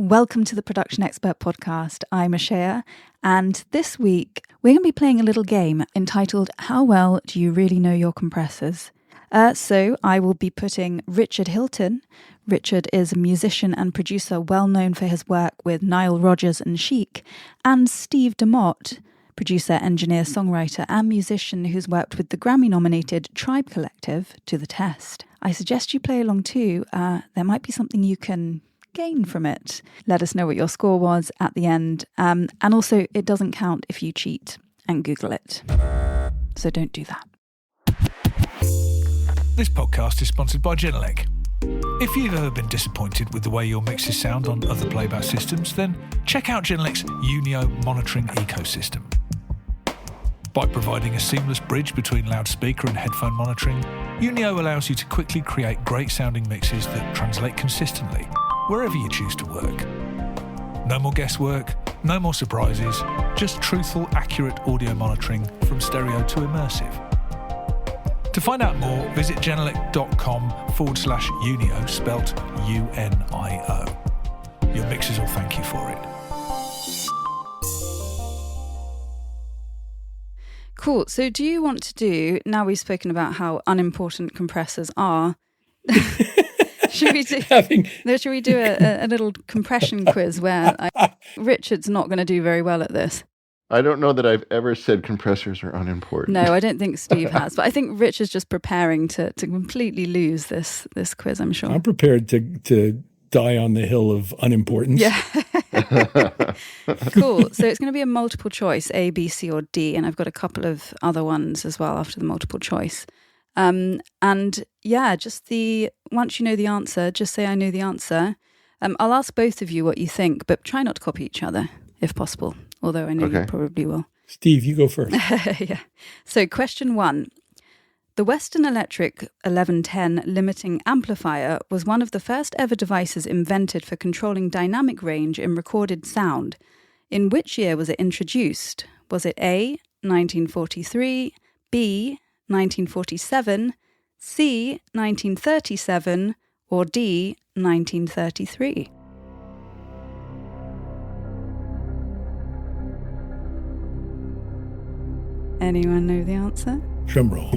Welcome to the Production Expert Podcast. I'm Ashea, and this week we're going to be playing a little game entitled How Well Do You Really Know Your Compressors? So I will be putting Richard Hilton. Richard is a musician and producer well known for his work with Nile Rodgers and Chic, and Steve DeMott, producer, engineer, songwriter and musician who's worked with the Grammy-nominated Tribe Collective, to the test. I suggest you play along too. There might be something you can gain from it. Let us know what your score was at the end. And also, it doesn't count if you cheat and Google it. So don't do that. This podcast is sponsored by Genelec. If you've ever been disappointed with the way your mixes sound on other playback systems, then check out Genelec's Unio monitoring ecosystem. By providing a seamless bridge between loudspeaker and headphone monitoring, Unio allows you to quickly create great sounding mixes that translate consistently wherever you choose to work. No more guesswork, no more surprises, just truthful, accurate audio monitoring from stereo to immersive. To find out more, visit genelec.com/Unio, spelt UNIO. Your mixers will thank you for it. Cool. So do you want to do, now we've spoken about how unimportant compressors are, should we do a little compression quiz where Richard's not going to do very well at this? I don't know that I've ever said compressors are unimportant. No, I don't think Steve has, but I think Richard's just preparing to completely lose this quiz, I'm sure. I'm prepared to die on the hill of unimportance. Yeah. Cool. So it's going to be a multiple choice, A, B, C, or D, and I've got a couple of other ones as well after the multiple choice. And yeah, once you know the answer, just say I know the answer. I'll ask both of you what you think, but try not to copy each other if possible, although I know you probably will. Steve, you go first. Yeah. So question 1. The Western Electric 1110 limiting amplifier was one of the first ever devices invented for controlling dynamic range in recorded sound. In which year was it introduced? Was it A, 1943, B, 1947, C, 1937, or D, 1933? Anyone know the answer? Drum roll.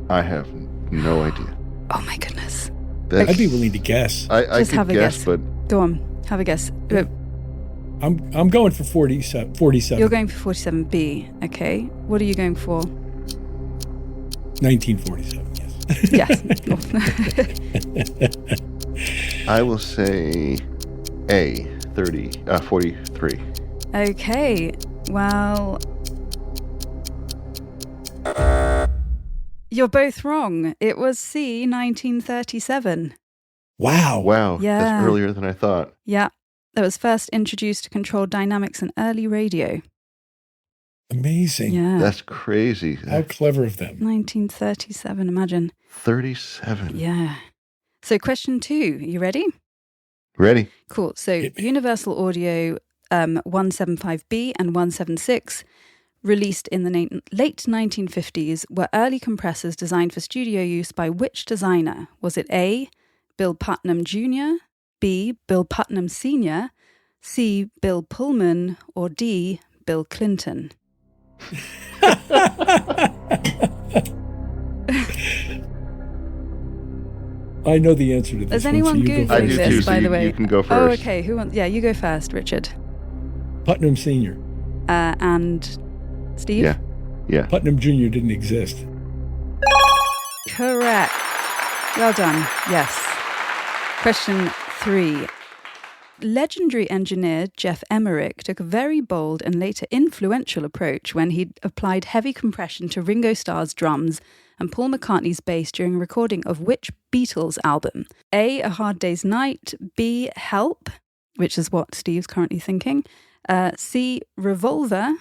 I have no idea. Oh my goodness. I'd be willing to guess. I Just could have a guess, guess. but Go on, have a guess. I'm going for 47. You're going for 47B. Okay. What are you going for? 1947, yes. Yes. I will say A, 43. Okay. Well, you're both wrong. It was C, 1937. Wow. Yeah. That's earlier than I thought. Yeah. That was first introduced to control dynamics in early radio. Amazing. Yeah. That's crazy. How clever of them. 1937, imagine. 37. Yeah. So question 2, you ready? Ready? Cool. So Universal Audio 175B and 176, released in the late 1950s, were early compressors designed for studio use by which designer? Was it A, Bill Putnam Jr., B, Bill Putnam Sr., C, Bill Pullman, or D, Bill Clinton? I know the answer to this. Is anyone Googling I do this, too, so by the way? you can go first. Oh, okay. Who wants? Yeah, you go first, Richard. Putnam Sr. And Steve? Yeah. Putnam Jr. didn't exist. Correct. Well done. Yes. Question 3. Legendary engineer Geoff Emerick took a very bold and later influential approach when he applied heavy compression to Ringo Starr's drums and Paul McCartney's bass during recording of which Beatles album? A, A Hard Day's Night, B, Help, which is what Steve's currently thinking, C, Revolver,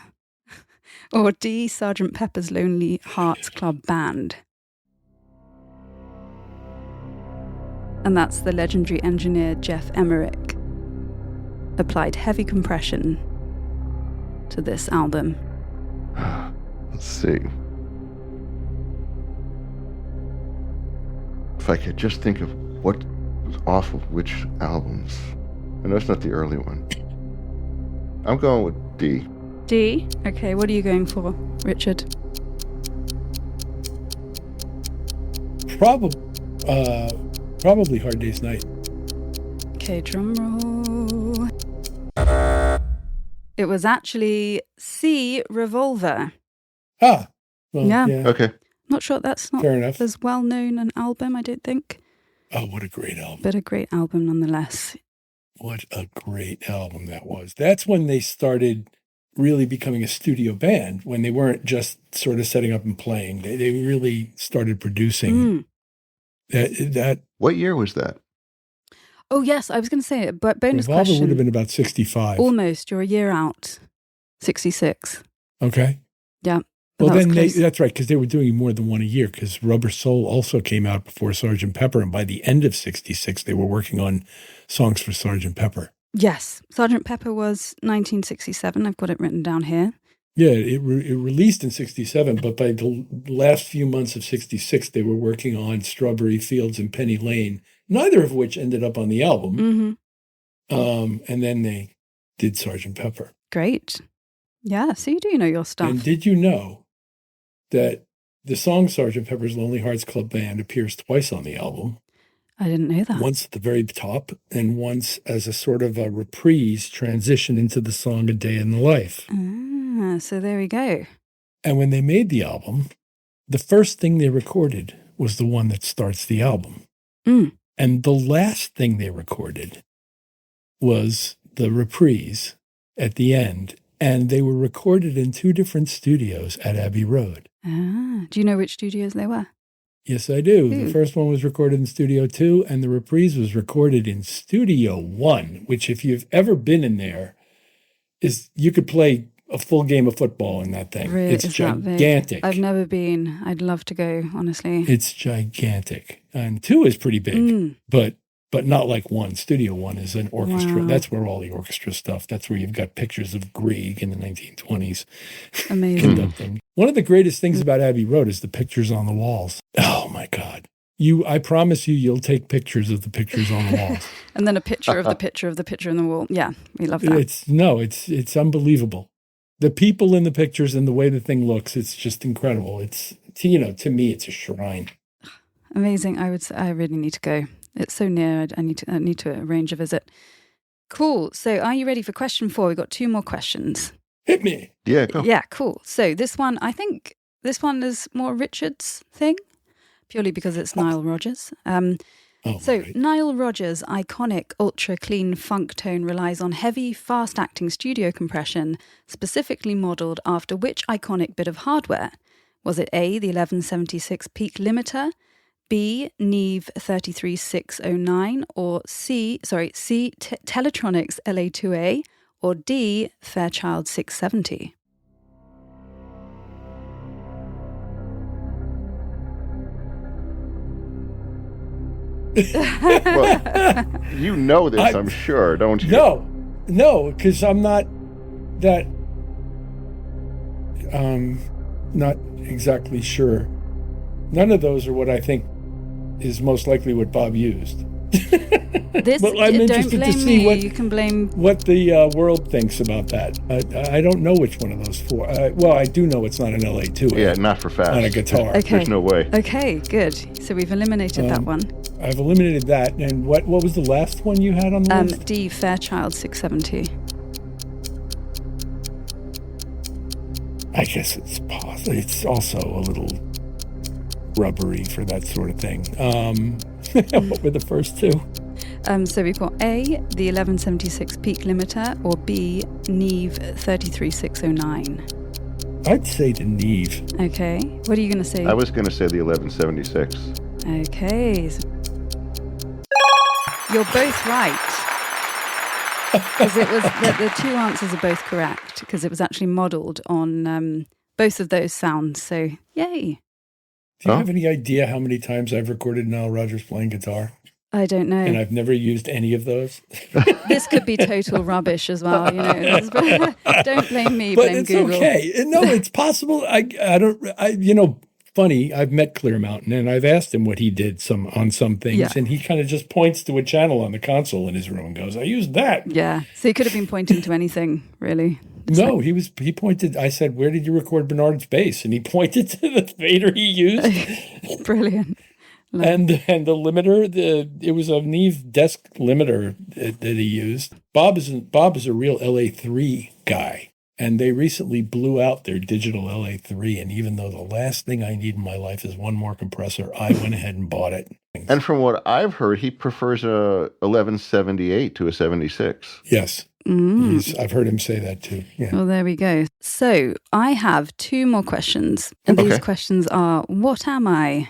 or D, Sgt. Pepper's Lonely Hearts Club Band? And that's the legendary engineer Geoff Emerick applied heavy compression to this album. Let's see. If I could just think of what was awful. Which albums? I know it's not the early one. I'm going with D. D? Okay, what are you going for, Richard? Probably Hard Day's Night. Okay, drum roll. It was actually C, Revolver. Ah, well, Yeah. yeah. Okay. Not sure that's not Fair enough. as well known an album, I don't think. Oh, what a great album. But a great album nonetheless. What a great album that was. That's when they started really becoming a studio band, when they weren't just sort of setting up and playing. They really started producing. That What year was that? Oh, yes, I was going to say it, but bonus Revolver question. would have been about 65. Almost, you're a year out. 66. Okay. Yeah. Well, that was then close. that's right, because they were doing more than one a year, because Rubber Soul also came out before Sgt. Pepper, and by the end of 66, they were working on songs for Sgt. Pepper. Yes, Sgt. Pepper was 1967. I've got it written down here. Yeah, it released in 67, but by the last few months of 66, they were working on Strawberry Fields and Penny Lane, neither of which ended up on the album. Mm-hmm. And then they did Sgt. Pepper. Great. Yeah, so you do know your stuff. And did you know that the song Sgt. Pepper's Lonely Hearts Club Band appears twice on the album? I didn't know that. Once at the very top and once as a sort of a reprise transition into the song A Day in the Life. So there we go. And when they made the album, the first thing they recorded was the one that starts the album. And the last thing they recorded was the reprise at the end. And they were recorded in two different studios at Abbey Road. Do you know which studios they were? Yes, I do. Ooh. The first one was recorded in Studio 2, and the reprise was recorded in Studio 1, which, if you've ever been in there, is you could play a full game of football in that thing. Really? It's Is that big? gigantic. I've never been. I'd love to go, honestly. It's gigantic. And 2 is pretty big, but not like 1. Studio 1 is an orchestra. Wow. That's where all the orchestra stuff, that's where you've got pictures of Grieg in the 1920s. Amazing. Conducting. One of the greatest things about Abbey Road is the pictures on the walls. Oh my God. I promise you'll take pictures of the pictures on the walls. And then a picture of the picture of the picture on the wall. Yeah, we love that. It's unbelievable. The people in the pictures and the way the thing looks, it's just incredible. To me, it's a shrine. Amazing. I really need to go. It's so near. I need to arrange a visit. Cool. So are you ready for question 4? We've got 2 more questions. Hit me. Yeah, go. Yeah, cool. So this one, I think this one is more Richard's thing, purely because it's Nile Rodgers. Right. Nile Rodgers' iconic ultra-clean funk tone relies on heavy, fast-acting studio compression, specifically modelled after which iconic bit of hardware? Was it A, the 1176 peak limiter, B, Neve 33609, or C, Teletronics LA2A, or D, Fairchild 670? Well, you know this, I'm sure, don't you? No, because I'm not that, not exactly sure. None of those are what I think is most likely what Bob used. But I'm interested to see you can blame what the world thinks about that. I don't know which one of those 4. Well, I do know it's not an LA2. Yeah, not for fast. On a guitar. Okay. There's no way. Okay, good. So we've eliminated that one. I've eliminated that. And what was the last one you had on the list? D, Fairchild 670. I guess it's possible. It's also a little rubbery for that sort of thing. What were the first 2? So we've got A, the 1176 peak limiter, or B, Neve 33609. I'd say the Neve. Okay. What are you going to say? I was going to say the 1176. Okay. You're both right. Because it was the 2 answers are both correct, because it was actually modelled on both of those sounds. So, yay. Do you have any idea how many times I've recorded Nile Rodgers playing guitar? I don't know. And I've never used any of those. This could be total rubbish as well, Don't blame me, but blame it's Google. okay. No, it's possible. funny. I've met Clear Mountain, and I've asked him what he did on some things, and he kind of just points to a channel on the console in his room and goes, "I used that." Yeah. So he could have been pointing to anything, really. No, he pointed. I said, "Where did you record Bernard's bass?" And he pointed to the fader he used. Brilliant. And the limiter, it was a Neve desk limiter that he used. Bob is a real LA3 guy, and they recently blew out their digital LA3. And even though the last thing I need in my life is one more compressor, I went ahead and bought it. And from what I've heard, he prefers a 1178 to a 76. Yes. I've heard him say that too. Yeah. Well, there we go. So I have 2 more questions. And these questions are, what am I?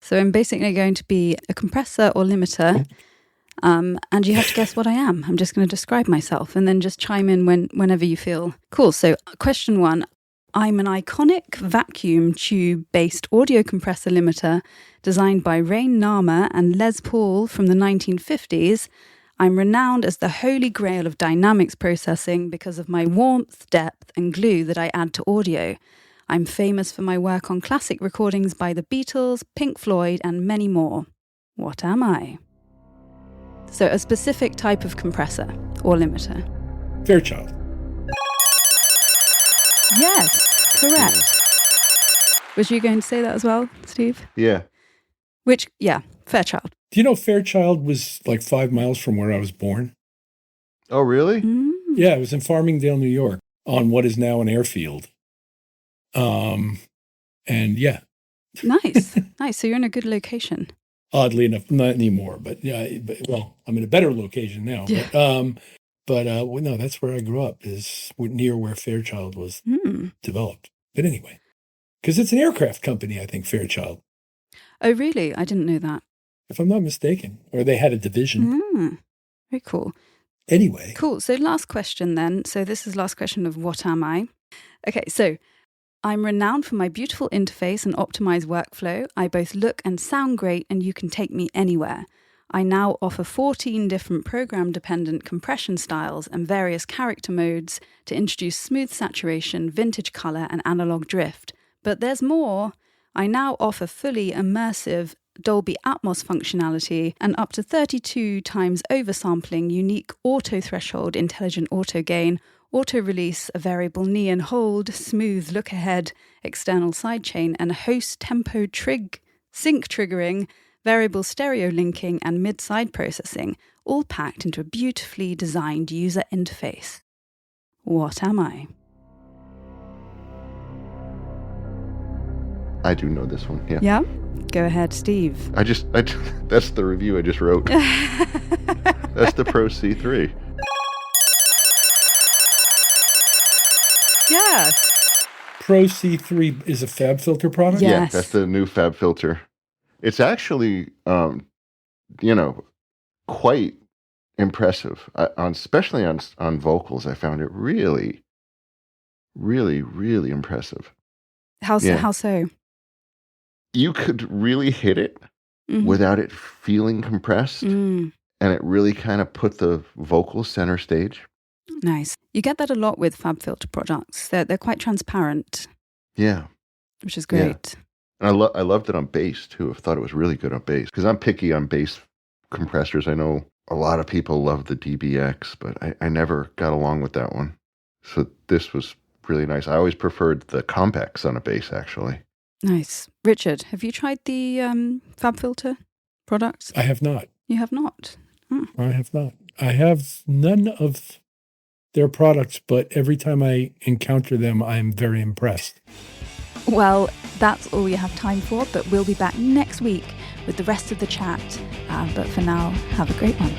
So I'm basically going to be a compressor or limiter, and you have to guess what I am. I'm just going to describe myself and then just chime in whenever you feel cool. So question 1, I'm an iconic vacuum tube-based audio compressor limiter designed by Rain Nama and Les Paul from the 1950s. I'm renowned as the holy grail of dynamics processing because of my warmth, depth, and glue that I add to audio. I'm famous for my work on classic recordings by the Beatles, Pink Floyd, and many more. What am I? So a specific type of compressor or limiter. Fairchild. Yes, correct. Was you going to say that as well, Steve? Yeah. Fairchild. Do you know Fairchild was like 5 miles from where I was born? Oh, really? Yeah, it was in Farmingdale, New York, on what is now an airfield. And yeah. Nice. So you're in a good location. Oddly enough, not anymore, but I'm in a better location now. Yeah. But no, that's where I grew up, is near where Fairchild was developed. But anyway, because it's an aircraft company, I think, Fairchild. Oh, really? I didn't know that. If I'm not mistaken. Or they had a division. Very cool. Anyway. Cool. So last question then. So this is last question of what am I? Okay, so I'm renowned for my beautiful interface and optimized workflow. I both look and sound great, and you can take me anywhere. I now offer 14 different program-dependent compression styles and various character modes to introduce smooth saturation, vintage color, and analog drift. But there's more. I now offer fully immersive Dolby Atmos functionality and up to 32 times oversampling, unique auto-threshold, intelligent auto-gain, auto-release, a variable knee and hold, smooth look-ahead, external sidechain, and host tempo sync triggering, variable stereo linking, and mid-side processing, all packed into a beautifully designed user interface. What am I? I do know this one, yeah. Yeah? Go ahead, Steve. That's the review I just wrote. That's the Pro C3. Yes. Pro C3 is a fab filter product? Yes. Yeah, that's the new fab filter. It's actually, quite impressive. Especially on vocals, I found it really, really, really impressive. How so? You could really hit it without it feeling compressed, and it really kind of put the vocals center stage. Nice. You get that a lot with fab filter products. They're quite transparent. Yeah. Which is great. Yeah. And I loved it on bass, too. I thought it was really good on bass. Because I'm picky on bass compressors. I know a lot of people love the DBX, but I never got along with that one. So this was really nice. I always preferred the Compex on a bass, actually. Nice. Richard, have you tried the fab filter products? I have not. You have not? I have not. I have none of their products, but every time I encounter them, I'm very impressed. Well, that's all we have time for, but we'll be back next week with the rest of the chat. But for now, have a great one.